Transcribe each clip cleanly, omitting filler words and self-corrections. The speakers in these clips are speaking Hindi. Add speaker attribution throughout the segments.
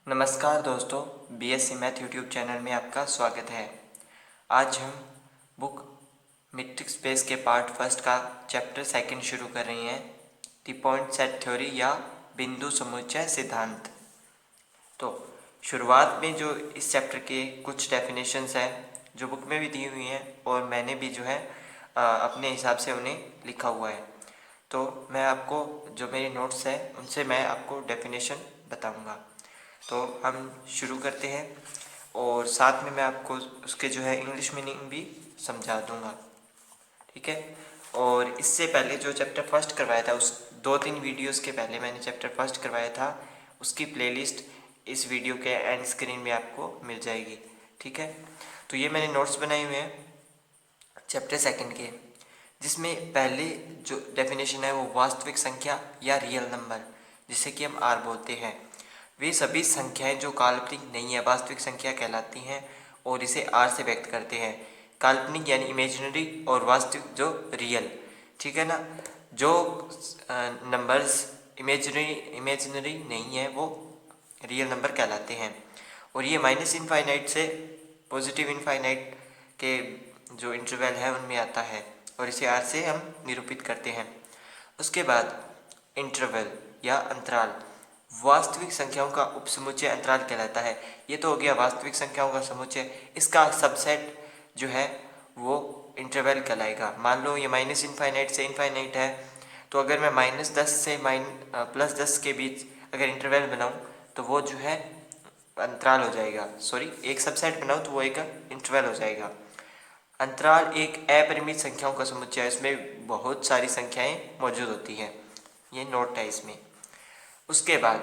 Speaker 1: नमस्कार दोस्तों, बीएससी मैथ यूट्यूब चैनल में आपका स्वागत है। आज हम बुक मीट्रिक स्पेस के पार्ट फर्स्ट का चैप्टर सेकंड शुरू कर रहे हैं, द पॉइंट सेट थ्योरी या बिंदु समुच्चय सिद्धांत। तो शुरुआत में जो इस चैप्टर के कुछ डेफिनेशंस हैं जो बुक में भी दी हुई हैं और मैंने भी जो है अपने हिसाब से उन्हें लिखा हुआ है। तो मैं आपको जो मेरे नोट्स हैं उनसे मैं आपको डेफिनेशन बताऊंगा। तो हम शुरू करते हैं और साथ में मैं आपको उसके जो है इंग्लिश मीनिंग भी समझा दूंगा, ठीक है। और इससे पहले जो चैप्टर फर्स्ट करवाया था, उस 2-3 वीडियोस के पहले मैंने चैप्टर फर्स्ट करवाया था, उसकी प्लेलिस्ट इस वीडियो के एंड स्क्रीन में आपको मिल जाएगी, ठीक है। तो ये मैंने नोट्स बनाए हुए हैं चैप्टर सेकंड के, जिसमें पहले जो डेफिनेशन है वो वास्तविक संख्या या रियल नंबर, जिसे कि हम आर बोलते हैं, वे सभी संख्याएं जो काल्पनिक नहीं है वास्तविक संख्या कहलाती हैं और इसे आर से व्यक्त करते हैं। काल्पनिक यानी इमेजिनरी और वास्तविक जो रियल, ठीक है ना। जो नंबर्स इमेजिनरी नहीं है वो रियल नंबर कहलाते हैं। और ये माइनस इनफाइनाइट से पॉजिटिव इनफाइनाइट के जो इंटरवल है उनमें आता है और इसे आर से हम निरूपित करते हैं। उसके बाद इंटरवल या अंतराल वास्तविक संख्याओं का उपसमुच्चय अंतराल कहलाता है। ये तो हो गया वास्तविक संख्याओं का समुच्चय, इसका सबसेट जो है वो इंटरवल कहलाएगा। मान लो ये माइनस इनफाइनाइट से इनफाइनाइट है, तो अगर मैं -10 से +10 के बीच अगर इंटरवल बनाऊं तो वो जो है अंतराल हो जाएगा, सॉरी एक सबसेट बनाऊं तो वो एक इंटरवल हो जाएगा। अंतराल एक अपरिमित संख्याओं का समुच्चय है, इसमें बहुत सारी संख्याएं मौजूद होती हैं, ये नोट है इसमें। उसके बाद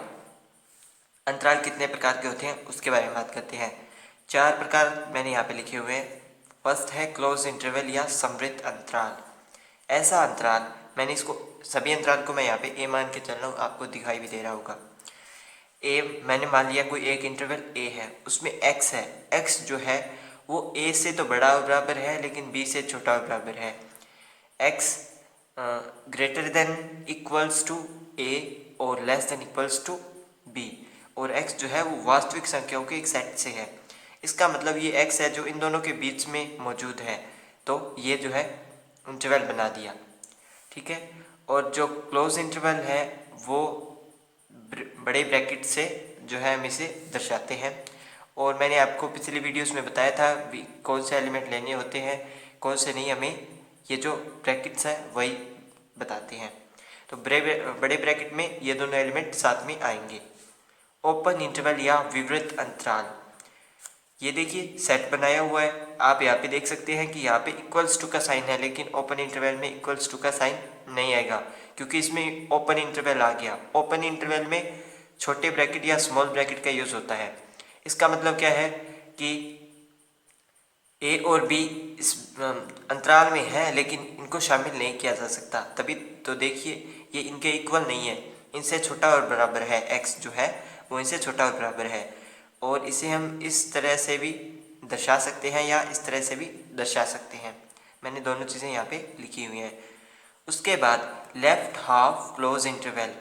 Speaker 1: अंतराल कितने प्रकार के होते हैं उसके बारे में बात करते हैं। 4 प्रकार मैंने यहाँ पे लिखे हुए हैं। फर्स्ट है क्लोज इंटरवल या समृद्ध अंतराल। ऐसा अंतराल, मैंने इसको सभी अंतराल को मैं यहाँ पे ए मान के चल रहा हूँ, आपको दिखाई भी दे रहा होगा। ए मैंने मान लिया कोई एक इंटरवल ए है, उसमें एक्स है, एक्स जो है वो ए से तो बड़ा और बराबर है लेकिन बी से छोटा और बराबर है। X greater than equals to A और less than equals to B, और x जो है वो वास्तविक संख्याओं के एक सेट से है। इसका मतलब ये x है जो इन दोनों के बीच में मौजूद है, तो ये जो है इंटरवल बना दिया, ठीक है। और जो क्लोज इंटरवल है वो बड़े ब्रैकेट से जो है हम इसे दर्शाते हैं। और मैंने आपको पिछली वीडियोस में बताया था कौन से एलिमेंट लेने होते हैं, कौन से नहीं, हमें ये जो ब्रैकेट्स हैं वही बताते हैं। तो बड़े ब्रैकेट में ये दोनों एलिमेंट साथ में आएंगे। ओपन इंटरवल या विवृत अंतराल, ये देखिए सेट बनाया हुआ है, आप यहाँ पे देख सकते हैं कि यहाँ पे इक्वल्स टू का साइन है, लेकिन ओपन इंटरवल में इक्वल्स टू का साइन नहीं आएगा क्योंकि इसमें ओपन इंटरवल आ गया। ओपन इंटरवल में छोटे ब्रैकेट या स्मॉल ब्रैकेट का यूज होता है। इसका मतलब क्या है कि ए और बी इस अंतराल में है लेकिन इनको शामिल नहीं किया जा सकता, तभी तो देखिए ये इनके इक्वल नहीं है, इनसे छोटा और बराबर है, एक्स जो है वो इनसे छोटा और बराबर है। और इसे हम इस तरह से भी दर्शा सकते हैं या इस तरह से भी दर्शा सकते हैं। मैंने दोनों चीज़ें यहाँ पे लिखी हुई हैं। उसके बाद left half close interval.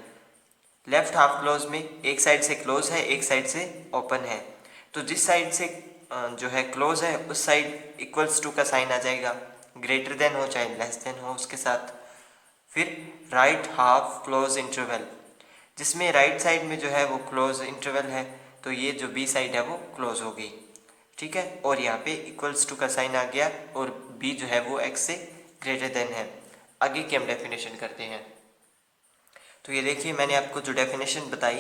Speaker 1: Left half close में एक साइड से क्लोज है, एक साइड से ओपन है, तो जिस साइड से जो है क्लोज है उस साइड इक्वल्स टू का साइन आ जाएगा, ग्रेटर देन हो चाहे लेस देन हो उसके साथ। फिर राइट हाफ क्लोज इंटरवल, जिसमें राइट साइड में जो है वो क्लोज इंटरवल है, तो ये जो बी साइड है वो क्लोज हो गई, ठीक है। और यहाँ पे इक्वल्स टू का साइन आ गया और बी जो है वो एक्स से ग्रेटर देन है। आगे की हम डेफिनेशन करते हैं। तो ये देखिए मैंने आपको जो डेफिनेशन बताई,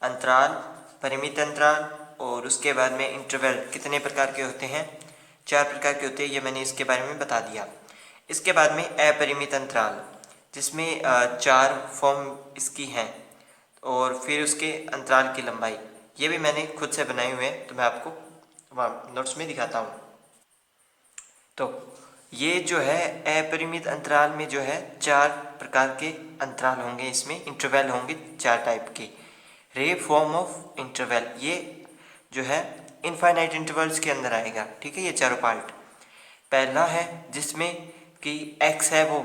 Speaker 1: अंतराल, परिमित अंतराल और उसके बाद में इंटरवल कितने प्रकार के होते हैं, 4 प्रकार के होते हैं, ये मैंने इसके बारे में बता दिया। इसके बाद में अपरिमित अंतराल, जिसमें 4 फॉर्म इसकी हैं और फिर उसके अंतराल की लंबाई, ये भी मैंने खुद से बनाए हुए हैं, तो मैं आपको वहाँ नोट्स में दिखाता हूँ। तो ये जो है अपरिमित अंतराल में जो है 4 प्रकार के अंतराल होंगे, इसमें इंटरवल होंगे 4 टाइप के। रे फॉर्म ऑफ इंटरवल, ये जो है इनफाइनाइट इंटरवल्स के अंदर आएगा, ठीक है, ये चारों पार्ट। पहला है जिसमें कि x है वो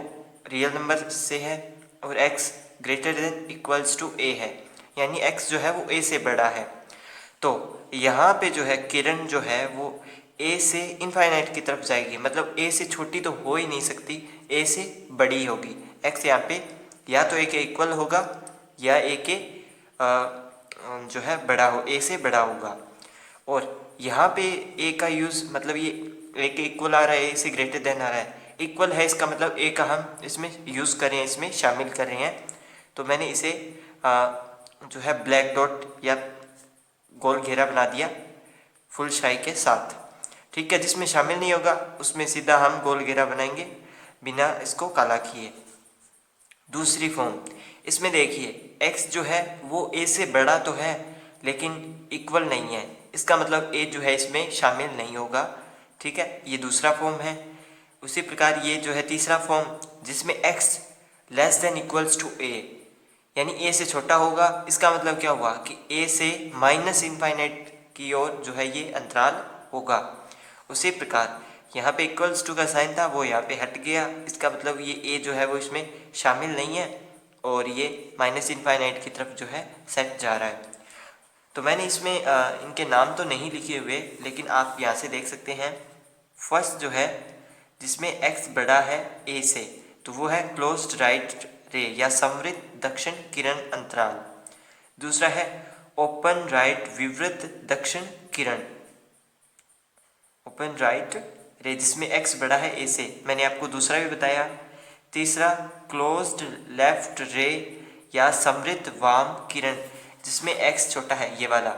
Speaker 1: रियल नंबर से है और x greater than equals to a है, यानी x जो है वो a से बड़ा है। तो यहाँ पे जो है किरण जो है वो ए से इनफाइनाइट की तरफ जाएगी, मतलब ए से छोटी तो हो ही नहीं सकती, ए से बड़ी होगी। एक्स यहाँ पे या तो ए के इक्वल होगा या ए के जो है बड़ा हो, ए से बड़ा होगा। और यहाँ पे ए का यूज़ मतलब ये ए के इक्वल आ रहा है, ए से ग्रेटर देन आ रहा है, इक्वल है इसका मतलब ए का हम इसमें यूज़ कर रहे हैं, इसमें शामिल कर रहे हैं। तो मैंने इसे जो है ब्लैक डॉट या गोल घेरा बना दिया फुल शाई के साथ, ठीक है। जिसमें शामिल नहीं होगा उसमें सीधा हम गोल घेरा बनाएंगे बिना इसको काला किए। दूसरी फॉर्म, इसमें देखिए x जो है वो a से बड़ा तो है लेकिन इक्वल नहीं है, इसका मतलब a जो है इसमें शामिल नहीं होगा, ठीक है। ये दूसरा फॉर्म है। उसी प्रकार ये जो है तीसरा फॉर्म जिसमें x less than equals to a, यानी a से छोटा होगा, इसका मतलब क्या हुआ कि a से माइनस इनफाइनाइट की ओर जो है ये अंतराल होगा। उसी प्रकार यहाँ पे इक्वल्स टू का साइन था वो यहाँ पे हट गया, इसका मतलब ये a जो है वो इसमें शामिल नहीं है और ये माइनस इनफाइनाइट की तरफ जो है सेट जा रहा है। तो मैंने इसमें इनके नाम तो नहीं लिखे हुए, लेकिन आप यहाँ से देख सकते हैं। फर्स्ट जो है जिसमें x बड़ा है a से, तो वो है क्लोज्ड राइट रे या समृद्ध दक्षिण किरण अंतराल। दूसरा है ओपन राइट विवृत दक्षिण किरण, ओपन राइट रे जिसमें x बड़ा है a से, मैंने आपको दूसरा भी बताया। तीसरा क्लोज्ड लेफ्ट रे या समृद्ध वाम किरण जिसमें x छोटा है ये वाला,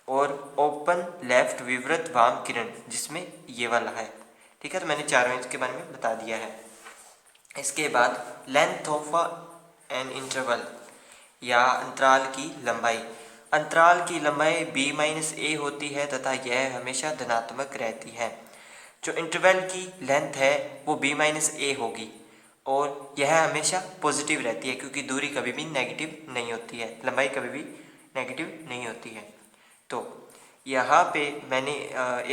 Speaker 1: और ओपन लेफ्ट विवृत वाम किरण जिसमें ये वाला है, ठीक है। तो मैंने चारों इसके बारे में बता दिया है। इसके बाद लेंथ ऑफ एन इंटरवल या अंतराल की लंबाई। अंतराल की लंबाई b माइनस ए होती है तथा यह हमेशा धनात्मक रहती है। जो इंटरवल की लेंथ है वो b माइनस ए होगी और यह हमेशा पॉजिटिव रहती है क्योंकि दूरी कभी भी नेगेटिव नहीं होती है, लंबाई कभी भी नेगेटिव नहीं होती है। तो यहाँ पे मैंने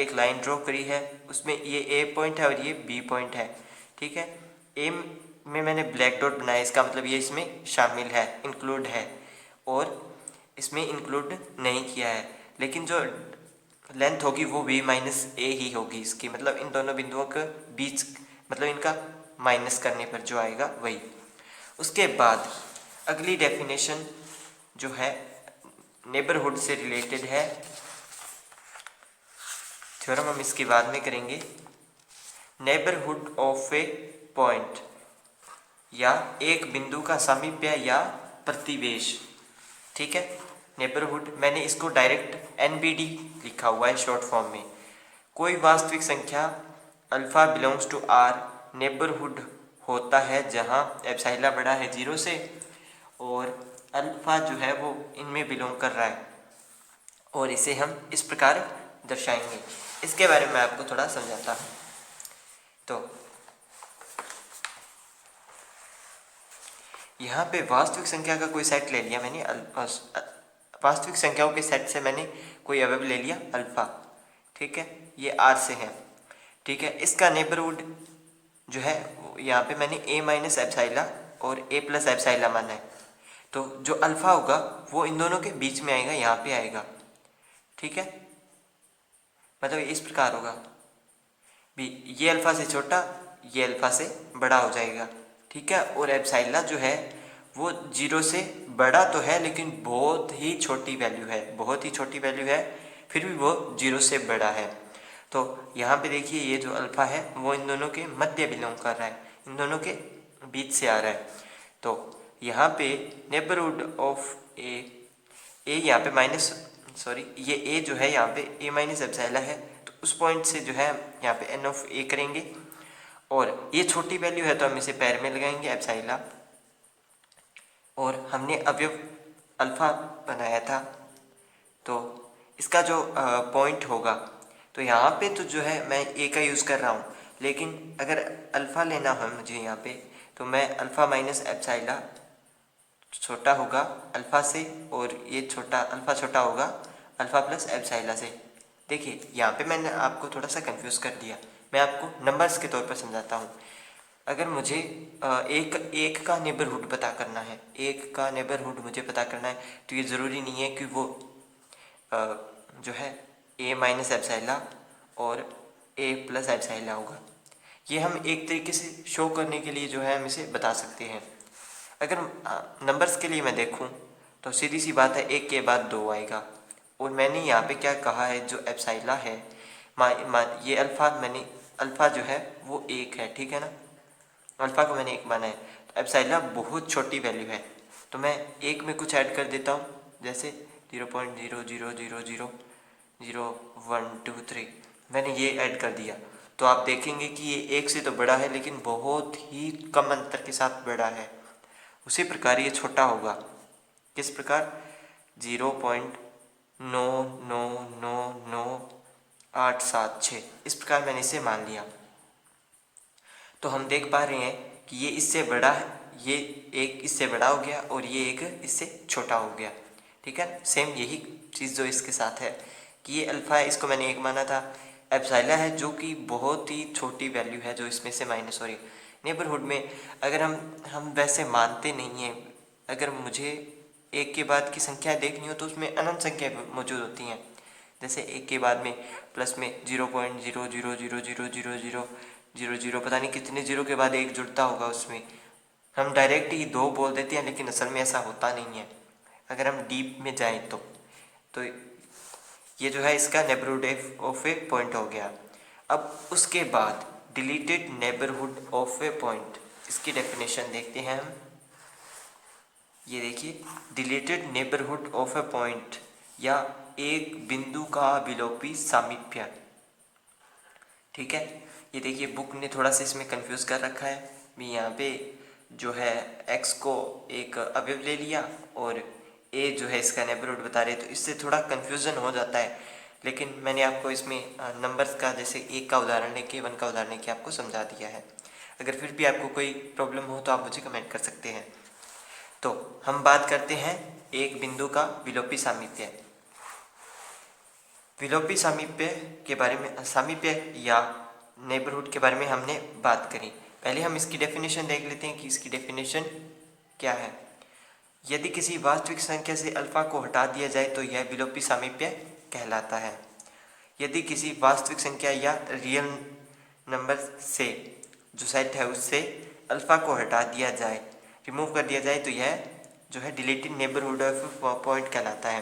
Speaker 1: एक लाइन ड्रॉ करी है, उसमें ये ए पॉइंट है और ये बी पॉइंट है, ठीक है। ए में मैंने ब्लैक डॉट बनाया, इसका मतलब ये इसमें शामिल है, इंक्लूड है, और इसमें इंक्लूड नहीं किया है। लेकिन जो लेंथ होगी वो b माइनस ए ही होगी इसकी, मतलब इन दोनों बिंदुओं के बीच, मतलब इनका माइनस करने पर जो आएगा वही। उसके बाद अगली डेफिनेशन जो है नेबरहुड से रिलेटेड है, थ्योरम हम इसके बाद में करेंगे। नेबरहुड ऑफ ए पॉइंट या एक बिंदु का सामीप्य या प्रतिवेश, ठीक है। नेबरहुड मैंने इसको डायरेक्ट NBD लिखा हुआ है शॉर्ट फॉर्म में। कोई वास्तविक संख्या alpha belongs to R neighbourhood होता है जहां एप्सिलॉन बड़ा है 0 से और अल्फा जो है वो इनमें बिलोंग कर रहा है, और इसे हम इस प्रकार दर्शाएंगे। इसके बारे में आपको थोड़ा समझाता हूँ। तो यहाँ पे वास्तविक संख्या का कोई सेट ले लिया मैंने, वास्तविक संख्याओं के सेट से मैंने कोई अवयव ले लिया अल्फा, ठीक है, ये R से है, ठीक है। इसका नेबरहुड जो है यहाँ पे मैंने a माइनस एप्सिलॉन और a प्लस एप्सिलॉन माना है, तो जो अल्फा होगा वो इन दोनों के बीच में आएगा, यहाँ पे आएगा, ठीक है। मतलब इस प्रकार होगा भी, ये अल्फा से छोटा ये अल्फा से बड़ा हो जाएगा, ठीक है। और एप्सिलॉन जो है वो 0 से बड़ा तो है लेकिन बहुत ही छोटी वैल्यू है, बहुत ही छोटी वैल्यू है, फिर भी वो 0 से बड़ा है। तो यहाँ पे देखिए ये जो अल्फा है वो इन दोनों के मध्य बिलोंग कर रहा है, इन दोनों के बीच से आ रहा है। तो यहाँ पे नेबरहुड ऑफ ए यहाँ पे माइनस ये ए जो है यहाँ पे ए माइनस एप्सिलॉन है, तो उस पॉइंट से जो है यहाँ पे एन ऑफ ए करेंगे, और ये छोटी वैल्यू है तो हम इसे पैर में लगाएंगे एप्सिलॉन, और हमने अवयव अल्फा बनाया था तो इसका जो पॉइंट होगा, तो यहाँ पे तो जो है मैं ए का यूज़ कर रहा हूँ, लेकिन अगर अल्फ़ा लेना है मुझे यहाँ पे तो मैं अल्फ़ा माइनस एप्सिलॉन छोटा होगा अल्फ़ा से, और ये छोटा अल्फ़ा छोटा होगा अल्फ़ा प्लस एप्सिलॉन से। देखिए यहाँ पे मैंने आपको थोड़ा सा कंफ्यूज कर दिया, मैं आपको नंबर्स के तौर पर समझाता हूँ। अगर मुझे एक का नेबरहुड पता करना है, एक का नेबरहुड मुझे पता करना है, तो ये ज़रूरी नहीं है कि वो जो है a माइनस एप्सिलॉन और a प्लस एप्सिलॉन होगा। ये हम एक तरीके से शो करने के लिए जो है हम इसे बता सकते हैं। अगर नंबर्स के लिए मैं देखूं तो सीधी सी बात है, एक के बाद 2 आएगा। और मैंने यहाँ पे क्या कहा है, जो एप्सिलॉन है ये अल्फ़ा जो है वो 1 है, ठीक है ना। अल्फ़ा को मैंने 1 माना है, तो एप्सिलॉन बहुत छोटी वैल्यू है, तो मैं 1 में कुछ ऐड कर देता हूँ, जैसे 0.000000123 मैंने ये ऐड कर दिया। तो आप देखेंगे कि ये 1 से तो बड़ा है, लेकिन बहुत ही कम अंतर के साथ बड़ा है। उसी प्रकार ये छोटा होगा, किस प्रकार 0.9999876, इस प्रकार मैंने इसे मान लिया। तो हम देख पा रहे हैं कि ये इससे बड़ा है, ये एक इससे बड़ा हो गया और ये एक इससे छोटा हो गया, ठीक है। सेम यही चीज़ जो इसके साथ है कि ये अल्फ़ा है, इसको मैंने 1 माना था। एप्सिलॉन है जो कि बहुत ही छोटी वैल्यू है जो इसमें से माइनस हो रही है। नेबरहुड में अगर हम वैसे मानते नहीं हैं, अगर मुझे 1 के बाद की संख्या देखनी हो तो उसमें अनंत संख्या मौजूद होती हैं। जैसे 1 के बाद में प्लस में 0.0000000 पता नहीं कितने जीरो के बाद 1 जुड़ता होगा, उसमें हम डायरेक्ट ही 2 बोल देते हैं, लेकिन असल में ऐसा होता नहीं है। अगर हम डीप में जाएं तो ये जो है इसका नेबरहुड ऑफ ए पॉइंट हो गया। अब उसके बाद deleted neighbourhood of A point, इसकी डेफिनेशन देखते हैं हम। ये देखिए, deleted neighbourhood of A point या एक बिंदु का विलोपी सामीप्य, ठीक है। ये देखिए बुक ने थोड़ा सा इसमें कंफ्यूज कर रखा है। मैं यहाँ पे जो है x को एक अवयव ले लिया और a जो है इसका नेबरहुड बता रहे, तो इससे थोड़ा कन्फ्यूज़न हो जाता है। लेकिन मैंने आपको इसमें नंबर्स का, जैसे 1 का उदाहरण लेके 1 का उदाहरण लेके आपको समझा दिया है। अगर फिर भी आपको कोई प्रॉब्लम हो तो आप मुझे कमेंट कर सकते हैं। तो हम बात करते हैं एक बिंदु का विलोपी सामीप्य। विलोपी सामीप्य के बारे में, सामीप्य या नेबरहुड के बारे में हमने बात करी। पहले हम इसकी डेफिनेशन देख लेते हैं कि इसकी डेफिनेशन क्या है। यदि किसी वास्तविक संख्या से अल्फा को हटा दिया जाए तो यह विलोपी सामीप्य कहलाता है। यदि किसी वास्तविक संख्या या रियल नंबर से, जो सेट है, उससे अल्फा को हटा दिया जाए, रिमूव कर दिया जाए, तो यह जो है डिलीटेड नेबरहुड ऑफ पॉइंट कहलाता है।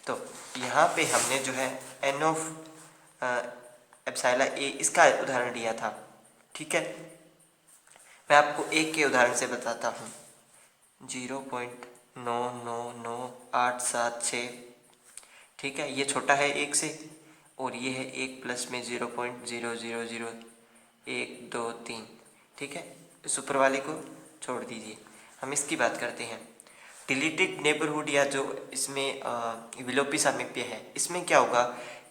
Speaker 1: तो यहाँ पे हमने जो है एन ऑफ एप्सिलॉन ए इसका उदाहरण लिया था, ठीक है। मैं आपको एक के उदाहरण से बताता हूँ, 0.999876, ठीक है। ये छोटा है 1 से और ये है 1 प्लस में 0.000123, ठीक है। इस ऊपर वाले को छोड़ दीजिए, हम इसकी बात करते हैं। डिलीटेड नेबरहुड या जो इसमें विलोपी सामीप्य है, इसमें क्या होगा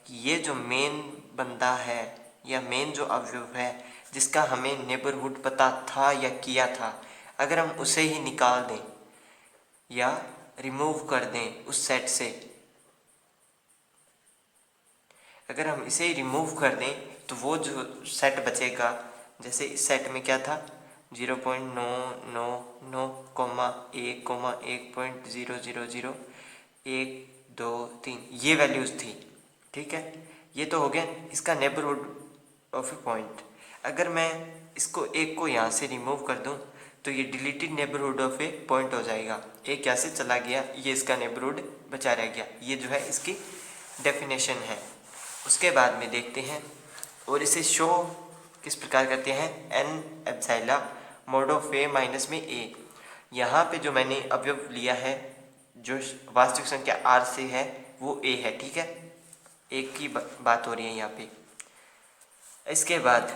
Speaker 1: कि ये जो मेन बंदा है या मेन जो अवयव है जिसका हमें नेबरहुड पता था या किया था, अगर हम उसे ही निकाल दें या रिमूव कर दें उस सेट से, अगर हम इसे ही रिमूव कर दें तो वो जो सेट बचेगा, जैसे इस सेट में क्या था 0.999,1.000,123 ये वैल्यूज़ थी, ठीक है। ये तो हो गया इसका नेबरहुड ऑफ ए पॉइंट। अगर मैं इसको एक को यहाँ से रिमूव कर दूँ तो ये deleted neighbourhood of A point हो जाएगा। एक यहाँ से चला गया, ये इसका नेबरहुड बचा रह गया। ये जो है इसकी डेफिनेशन है। उसके बाद में देखते हैं और इसे शो किस प्रकार करते हैं, N epsilon mod of A minus में ए। यहाँ पे जो मैंने अवयव लिया है जो वास्तविक संख्या आर से है वो ए है, ठीक है। एक की बात हो रही है यहाँ पे। इसके बाद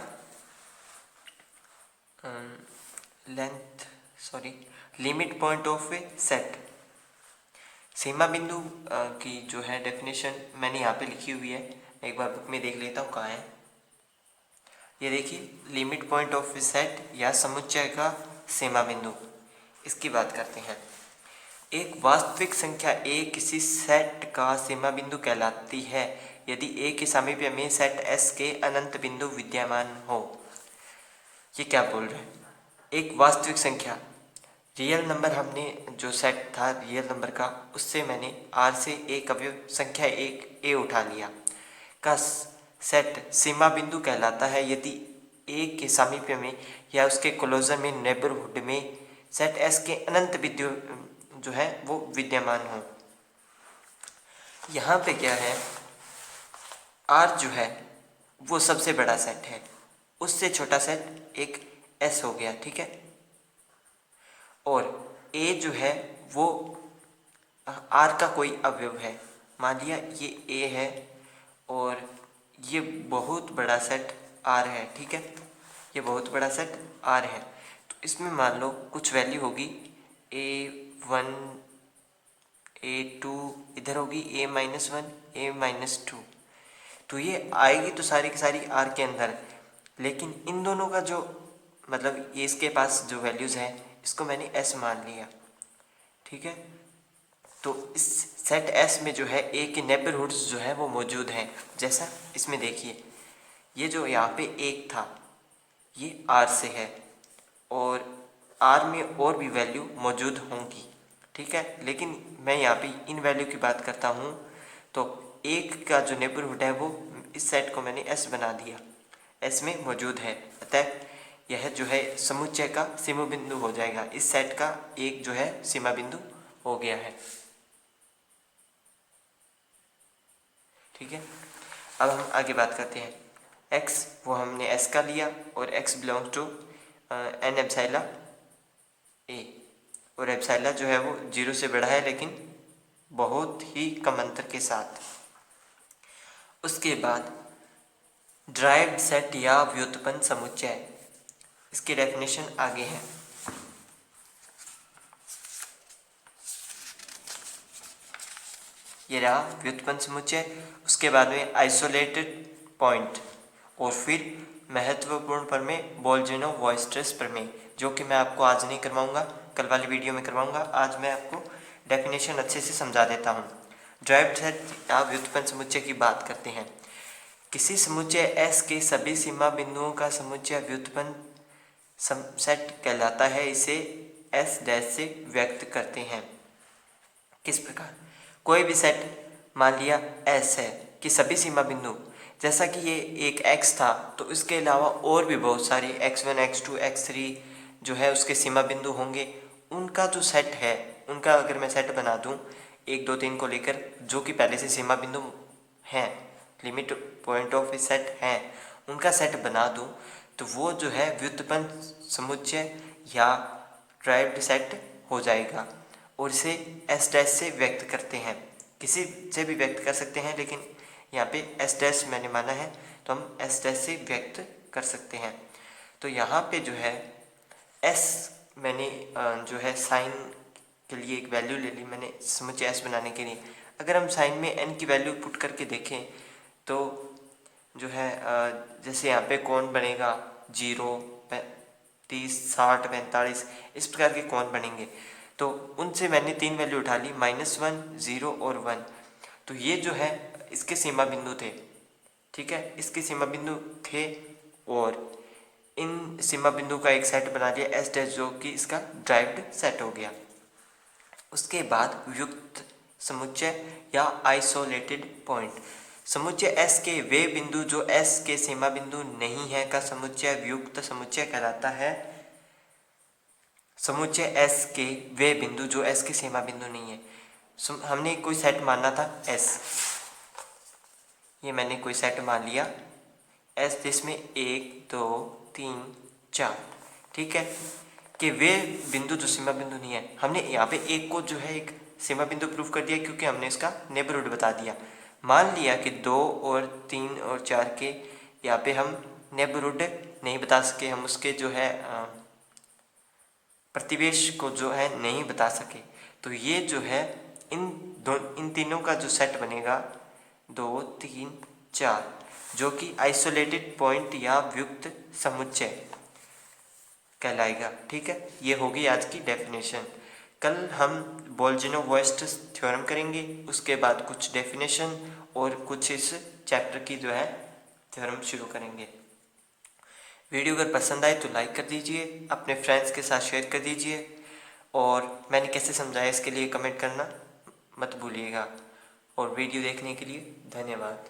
Speaker 1: limit point of a set, सीमा बिंदु की जो है डेफिनेशन मैंने यहाँ पे लिखी हुई है, एक बार बुक में देख लेता हूँ कहाँ है। ये देखिए, limit point of a set या समुच्चय का सीमा बिंदु, इसकी बात करते हैं। एक वास्तविक संख्या ए किसी सेट का सीमा बिंदु कहलाती है यदि ए के सामीप्य में सेट एस के अनंत बिंदु विद्यमान हो। ये क्या बोल रहे हैं, एक वास्तविक संख्या रियल नंबर हमने जो सेट था रियल नंबर का, उससे मैंने आर से एक अवयव संख्या एक ए उठा लिया का सेट सीमा बिंदु कहलाता है यदि ए के सामीप्य में या उसके क्लोजर में नेबरहुड में सेट एस के अनंत बिंदु जो है वो विद्यमान हो। यहाँ पे क्या है, आर जो है वो सबसे बड़ा सेट है, उससे छोटा सेट एक एस हो गया, ठीक है। और ए जो है वो आर का कोई अवयव है, मान लिया ये ए है और ये बहुत बड़ा सेट आर है, ठीक है। ये बहुत बड़ा सेट आर है, तो इसमें मान लो कुछ वैल्यू होगी A1 A2, इधर होगी A-1 A-2, तो ये आएगी तो सारी की सारी आर के अंदर। लेकिन इन दोनों का जो मतलब ये इसके पास जो वैल्यूज़ हैं इसको मैंने एस मान लिया, ठीक है। तो इस सेट एस में जो है ए के नेबरहुड्स जो है वो मौजूद हैं। जैसा इसमें देखिए, ये जो यहाँ पे एक था ये आर से है और आर में और भी वैल्यू मौजूद होंगी, ठीक है। लेकिन मैं यहाँ पे इन वैल्यू की बात करता हूँ, तो एक का जो नेबरहुड है वो इस सेट को मैंने एस बना दिया, एस में मौजूद है, अतः यह जो है समुच्चय का सीमा बिंदु हो जाएगा। इस सेट का एक जो है सीमा बिंदु हो गया है, ठीक है। अब हम आगे बात करते हैं। x वो हमने s का लिया और x belongs to n epsilon a, और एप्सिलॉन जो है वो 0 से बड़ा है लेकिन बहुत ही कम अंतर के साथ। उसके बाद ड्राइव्ड सेट या व्युत्पन्न समुच्चय, इसकी डेफिनेशन आगे है। ये रहा व्युत्पन्न समुच्चय, उसके बाद में आइसोलेटेड पॉइंट, और फिर महत्वपूर्ण प्रमेय बोल्जिनो वॉयस्ट्रेस प्रमेय, जो कि मैं आपको आज नहीं करवाऊंगा, कल वाली वीडियो में करवाऊंगा। आज मैं आपको डेफिनेशन अच्छे से समझा देता हूँ। ड्राइव्ड सेट या व्युत्पन्न समुच्चय की बात करते हैं। किसी समुच्चय S के सभी सीमा बिंदुओं का समुच्चय व्युत्पन्न सेट कहलाता है। इसे S डैश से व्यक्त करते हैं। किस प्रकार? कोई भी सेट मान लिया S है कि सभी सीमा बिंदु, जैसा कि ये एक x था तो इसके अलावा और भी बहुत सारे x1 x2 x3 जो है उसके सीमा बिंदु होंगे। उनका जो सेट है, उनका अगर मैं सेट बना दूं 1 2 3 को लेकर, जो कि पहले से सीमा बिंदु हैं, लिमिट पॉइंट ऑफ सेट हैं, उनका सेट बना दूं तो वो जो है व्युत्पन्न समुच्चय या ड्राइव्ड सेट हो जाएगा। और इसे एस डैश से व्यक्त करते हैं, किसी से भी व्यक्त कर सकते हैं, लेकिन यहाँ पे एस डैश मैंने माना है तो हम एस डैश से व्यक्त कर सकते हैं। तो यहाँ पे जो है एस मैंने जो है साइन के लिए एक वैल्यू ले ली मैंने समुच्चय एस बनाने के लिए। अगर हम साइन में एन की वैल्यू पुट करके देखें तो जो है जैसे यहाँ पे कौन बनेगा 0 30 60 45 इस प्रकार के कौन बनेंगे, तो उनसे मैंने 3 वैल्यू उठा ली, -1 0 और 1। तो ये जो है इसके सीमा बिंदु थे, ठीक है, इसके सीमा बिंदु थे और इन सीमा बिंदु का एक सेट बना लिया एस डैश, जो कि इसका ड्राइव्ड सेट हो गया। उसके बाद व्युक्त समुच्चय या आइसोलेटेड पॉइंट, समुच्चय S के वे बिंदु जो S के सीमा बिंदु नहीं है का समुच्चय व्युक्त समुच्चय कहलाता है। समुच्चय S के वे बिंदु जो S के सीमा बिंदु नहीं है। हमने कोई सेट मानना था S, ये मैंने कोई सेट मान लिया S जिसमें 1 2 3 4, ठीक है, कि वे बिंदु जो सीमा बिंदु नहीं है। हमने यहाँ पे एक को जो है एक सीमा बिंदु प्रूफ कर दिया क्योंकि हमने इसका नेबरहुड बता दिया। मान लिया कि 2 और 3 और 4 के यहाँ पे हम नेबरहुड नहीं बता सके, हम उसके जो है प्रतिवेश को जो है नहीं बता सके, तो ये जो है इन तीनों का जो सेट बनेगा 2 3 4, जो कि आइसोलेटेड पॉइंट या व्युक्त समुच्चय कहलाएगा, ठीक है। ये होगी आज की डेफिनेशन। कल हम बोल्जिनो-वॉयस्ट्रेस थ्योरम करेंगे, उसके बाद कुछ डेफिनेशन और कुछ इस चैप्टर की जो है थ्योरम शुरू करेंगे। वीडियो अगर पसंद आए तो लाइक कर दीजिए, अपने फ्रेंड्स के साथ शेयर कर दीजिए और मैंने कैसे समझाया इसके लिए कमेंट करना मत भूलिएगा। और वीडियो देखने के लिए धन्यवाद।